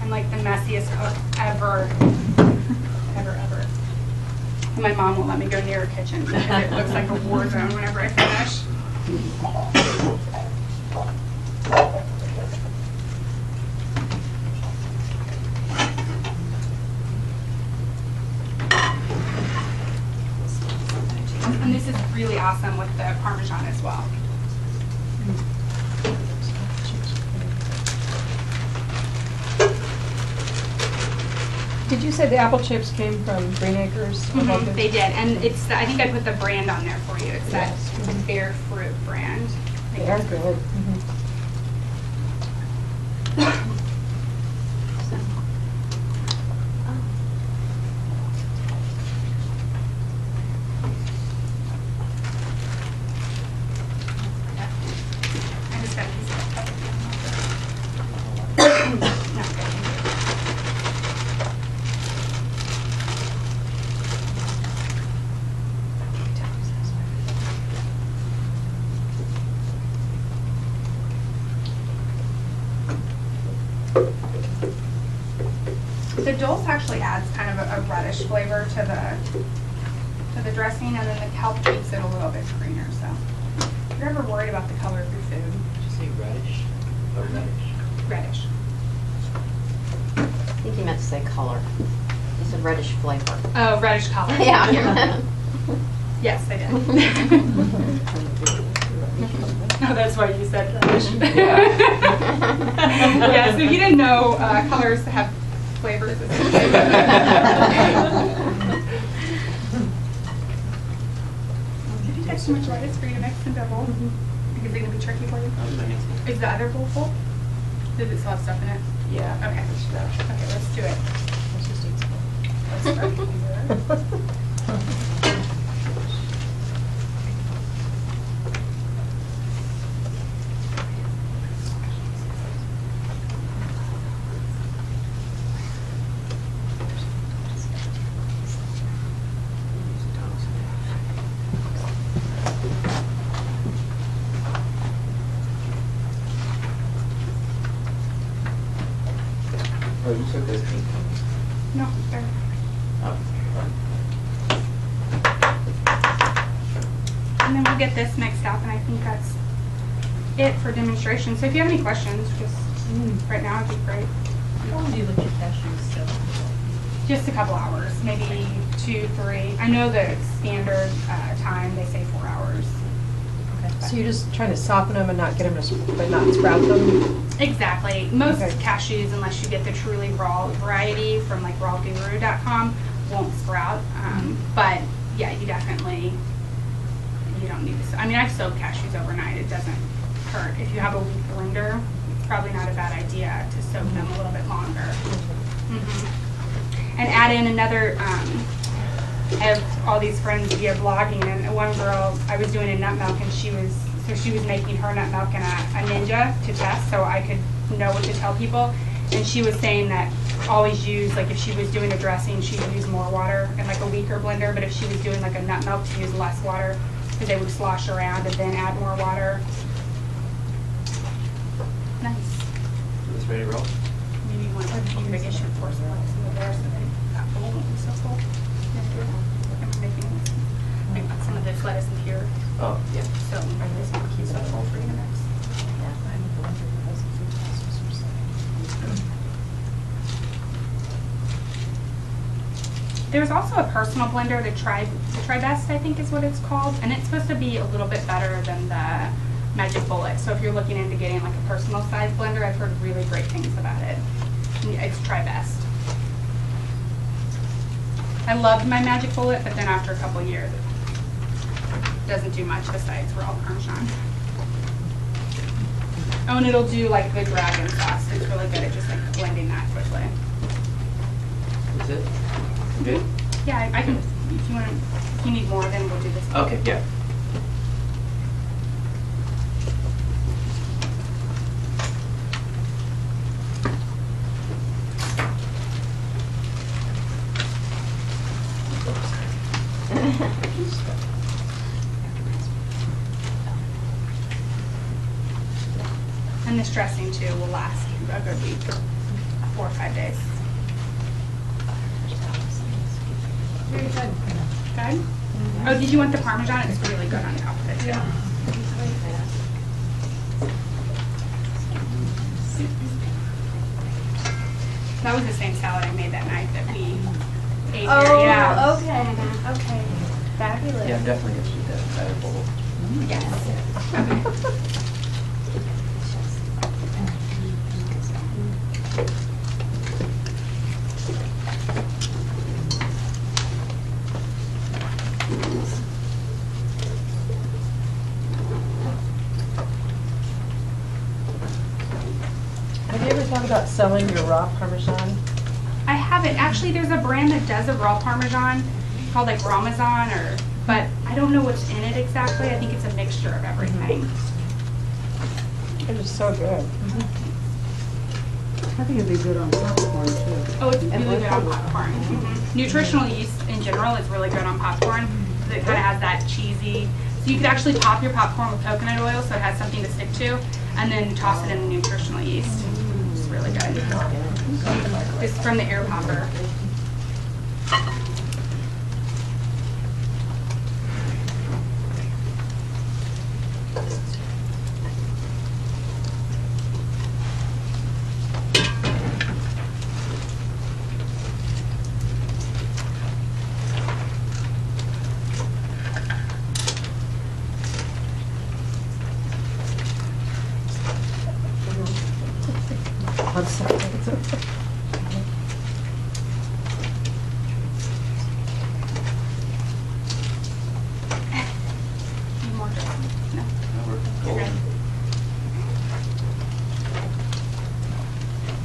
I'm like the messiest cook ever. Ever. And my mom won't let me go near her kitchen because it looks like a war zone whenever I finish. And this is really awesome with the Parmesan as well. Did you say the apple chips came from Green Acres? Mhm, they did, and it's, I think I put the brand on there for you. It's that Bear Fruit brand. They are good. I just got a piece of it. Not good. The dulse actually adds kind of a reddish flavor to the dressing, and then the kelp keeps it a little bit greener. So, if you're ever worried about the color of your food, Did you say reddish? Or reddish? reddish. I think you meant to say color. You said reddish flavor. Oh, reddish color. Yeah. Yes, I did. Oh, that's why you said reddish. Yeah, so if you didn't know, colors have flavors. Did you take too much lettuce for you to mix and double? Is it going to be tricky for you? Is the other bowl full? Does it still have stuff in it? Yeah. Okay. Okay, let's do it. Let's just eat some. Let's spread it. Oh, you took those pink ones. No, there. Oh. And then we'll get this mixed up, and I think that's it for demonstration. So if you have any questions, just right now would be great. How long do you let your cashews sit? Just a couple hours, maybe 2, 3. I know the standard time, they say 4 hours. So you're just trying to soften them and not get them to, but not sprout them? Exactly. Most Okay. cashews, unless you get the truly raw variety from like rawguru.com, won't sprout. But yeah, you definitely, you don't need to. I mean, I've soaked cashews overnight. It doesn't hurt. If you have a weak blender, it's probably not a bad idea to soak them a little bit longer. And add in another, I have all these friends via blogging, and one girl, I was doing a nut milk, and she was making her nut milk in a Ninja to test, so I could know what to tell people. And she was saying that always use, like if she was doing a dressing, she'd use more water and like a weaker blender, but if she was doing like a nut milk, to use less water, because they would slosh around and then add more water. Nice. Is this ready to roll? You need one of big issue for some of there, so that bowl won't be so full. I'm making some of this lettuce in here, Oh, yeah. so this one keeps it full for you to mix. There's also a personal blender, the TriBest, I think is what it's called, and it's supposed to be a little bit better than the Magic Bullet. So if you're looking into getting like a personal size blender, I've heard really great things about it. It's TriBest. I loved my Magic Bullet, but then after a couple of years, Doesn't do much besides raw Parmesan. Oh, and it'll do like the dragon sauce. It's really good at just like blending that quickly. Is it? Good? Yeah, I can, if you want, if you need more, then we'll do this. Okay, yeah. And this dressing too will last a good week, 4 or 5 days. Very good. Good? Oh, did you want the Parmesan? It's really good on top of it too. That was the same salad I made that night that we ate here, yeah. Okay. Fabulous. Yeah, I'm definitely gonna shoot that entire bowl. Yes. Okay. Have you ever thought about selling your raw Parmesan? I haven't. Actually, there's a brand that does a raw Parmesan called like Ramazan, but I don't know what's in it exactly. I think it's a mixture of everything. It is so good. I think it'd be good on popcorn too. Oh, it's really good on popcorn. Nutritional yeast in general is really good on popcorn. It kind of has that cheesy. So you could actually pop your popcorn with coconut oil so it has something to stick to, and then toss it in the nutritional yeast. It's really good. It's from the air popper. I'm sorry. It's okay. Need more dressing? No. You're Cool. good.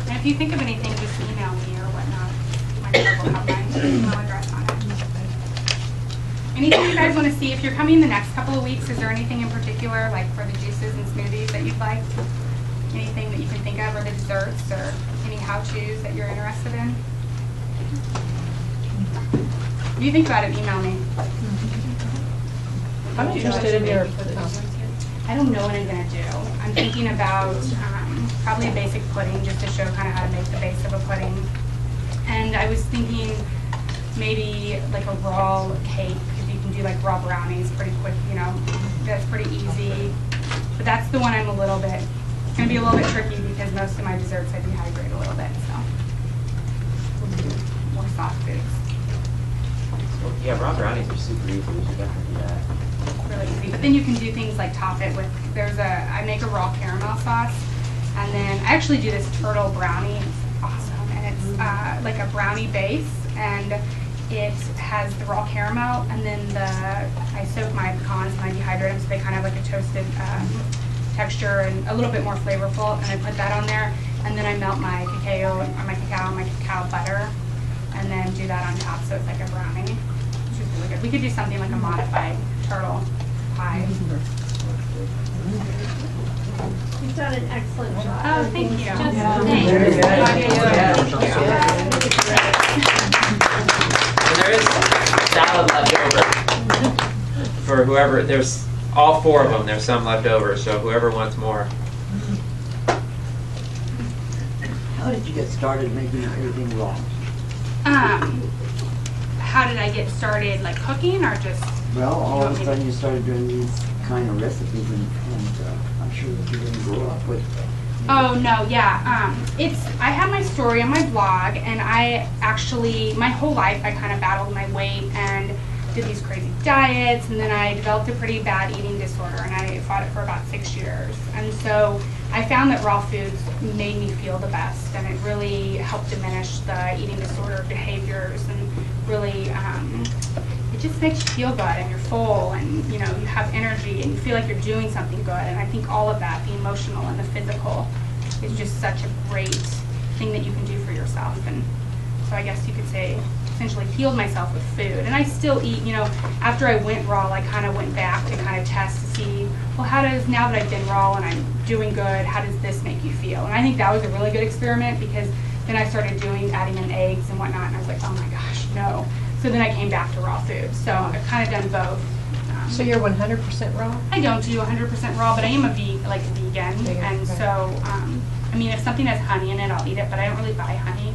And if you think of anything, just email me or whatnot. My card will have my email address on it. Anything you guys want to see? If you're coming the next couple of weeks, is there anything in particular, like for the juices and smoothies that you'd like? Anything that you can think of, or the desserts, or any how-tos that you're interested in? If you think about it, email me. I'm interested in your, I don't know what I'm gonna do. I'm thinking about probably a basic pudding, just to show kind of how to make the base of a pudding. And I was thinking maybe like a raw cake, if you can do like raw brownies pretty quick, you know, that's pretty easy. But that's the one I'm a little bit, it's gonna be a little bit tricky because most of my desserts I dehydrate a little bit, so. More soft foods. Well, yeah, raw brownies are super easy. We should definitely do that. Really easy. But then you can do things like top it with, I make a raw caramel sauce, and then I actually do this turtle brownie. It's awesome, and it's like a brownie base, and it has the raw caramel, and then I soak my pecans and I dehydrate them so they kind of have like a toasted texture and a little bit more flavorful, and I put that on there, and then I melt my cacao butter, and then do that on top so it's like a brownie, which is really good. We could do something like a modified turtle pie. You've done an excellent job. Oh, thank you. Just Very good. And there is salad left over for whoever. There's all four of them. There's some left over, so whoever wants more. How did you get started making everything raw? How did I get started, like cooking, or just? Well, all of a sudden you started doing these kind of recipes, and I'm sure that you didn't grow up with. Oh no, yeah. I have my story on my blog, and I actually, my whole life I kind of battled my weight and did these crazy diets, and then I developed a pretty bad eating disorder, and I fought it for about 6 years. And so I found that raw foods made me feel the best, and it really helped diminish the eating disorder behaviors, and really it just makes you feel good, and you're full, and you know, you have energy, and you feel like you're doing something good. And I think all of that, the emotional and the physical, is just such a great thing that you can do for yourself. And so I guess you could say, essentially healed myself with food. And I still eat, you know, after I went raw, I kind of went back to kind of test to see, well, how does, now that I've been raw and I'm doing good, how does this make you feel? And I think that was a really good experiment, because then I started adding in eggs and whatnot, and I was like, oh my gosh, no. So then I came back to raw food. So I've kind of done both. So you're 100% raw? I don't do 100% raw, but I am a vegan. And so, I mean, if something has honey in it, I'll eat it, but I don't really buy honey.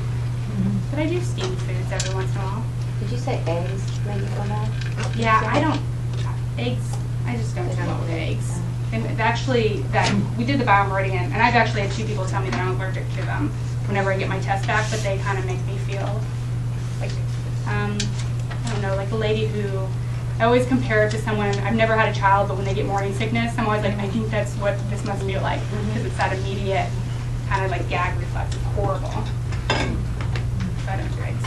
But I do steamed foods every once in a while. Did you say eggs maybe for that? Yeah, I don't, eggs, I just don't do well with eggs. And actually, we did the BioMeridian, and I've actually had 2 people tell me that I'm allergic to them whenever I get my test back, but they kind of make me feel like, I don't know, like a lady who, I always compare it to someone, I've never had a child, but when they get morning sickness, I'm always like, I think that's what this must feel like, because it's that immediate kind of like gag reflex. It's horrible. So I don't do eggs.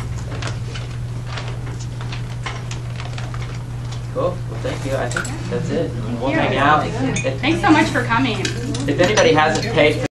Cool. Well, thank you. I think that's it. We'll you. hang out. Thanks so much for coming. If anybody hasn't paid for